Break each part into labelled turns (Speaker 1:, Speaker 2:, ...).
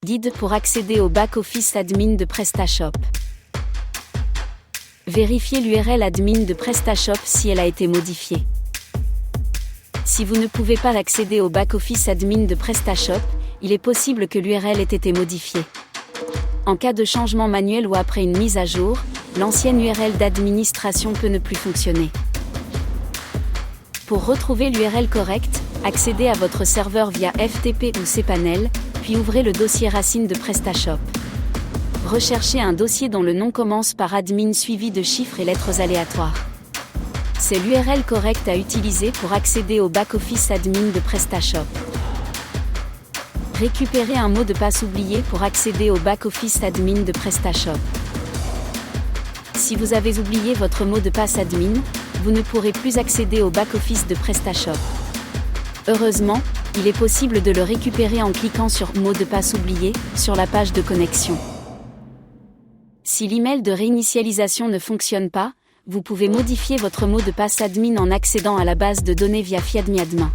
Speaker 1: Guide pour accéder au back-office admin de PrestaShop. Vérifiez l'URL admin de PrestaShop si elle a été modifiée. Si vous ne pouvez pas accéder au back-office admin de PrestaShop, il est possible que l'URL ait été modifiée. En cas de changement manuel ou après une mise à jour, l'ancienne URL d'administration peut ne plus fonctionner. Pour retrouver l'URL correcte, accédez à votre serveur via FTP ou cPanel, puis ouvrez le dossier racine de PrestaShop. Recherchez un dossier dont le nom commence par admin suivi de chiffres et lettres aléatoires. C'est l'URL correcte à utiliser pour accéder au back-office admin de PrestaShop. Récupérez un mot de passe oublié pour accéder au back-office admin de PrestaShop. Si vous avez oublié votre mot de passe admin, vous ne pourrez plus accéder au back-office de PrestaShop. Heureusement, il est possible de le récupérer en cliquant sur « Mot de passe oublié » sur la page de connexion. Si l'email de réinitialisation ne fonctionne pas, vous pouvez modifier votre mot de passe admin en accédant à la base de données via FiadmiAdmin.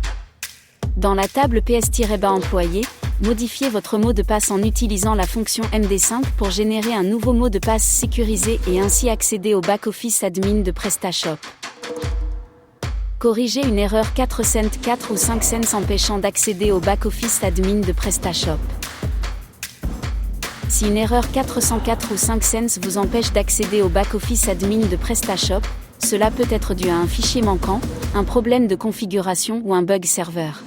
Speaker 1: Dans la table PS-BA employé, modifiez votre mot de passe en utilisant la fonction MD5 pour générer un nouveau mot de passe sécurisé et ainsi accéder au back-office admin de PrestaShop. Corrigez une erreur 4 cents 4 ou 5 cents empêchant d'accéder au back-office admin de PrestaShop. Si une erreur 404 ou 5 cents vous empêche d'accéder au back-office admin de PrestaShop, cela peut être dû à un fichier manquant, un problème de configuration ou un bug serveur.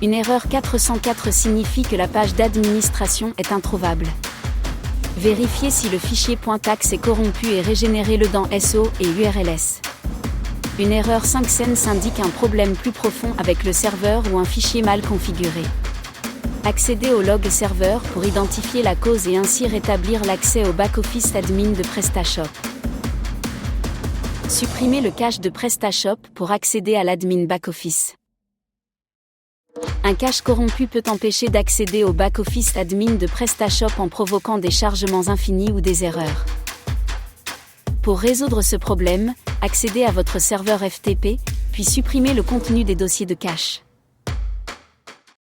Speaker 1: Une erreur 404 signifie que la page d'administration est introuvable. Vérifiez si le fichier .tax est corrompu et régénérez-le dans SO et URLS. Une erreur 5 cents indique un problème plus profond avec le serveur ou un fichier mal configuré. Accédez au log serveur pour identifier la cause et ainsi rétablir l'accès au back-office admin de PrestaShop. Supprimez le cache de PrestaShop pour accéder à l'admin back-office. Un cache corrompu peut empêcher d'accéder au back-office admin de PrestaShop en provoquant des chargements infinis ou des erreurs. Pour résoudre ce problème, accédez à votre serveur FTP, puis supprimez le contenu des dossiers de cache.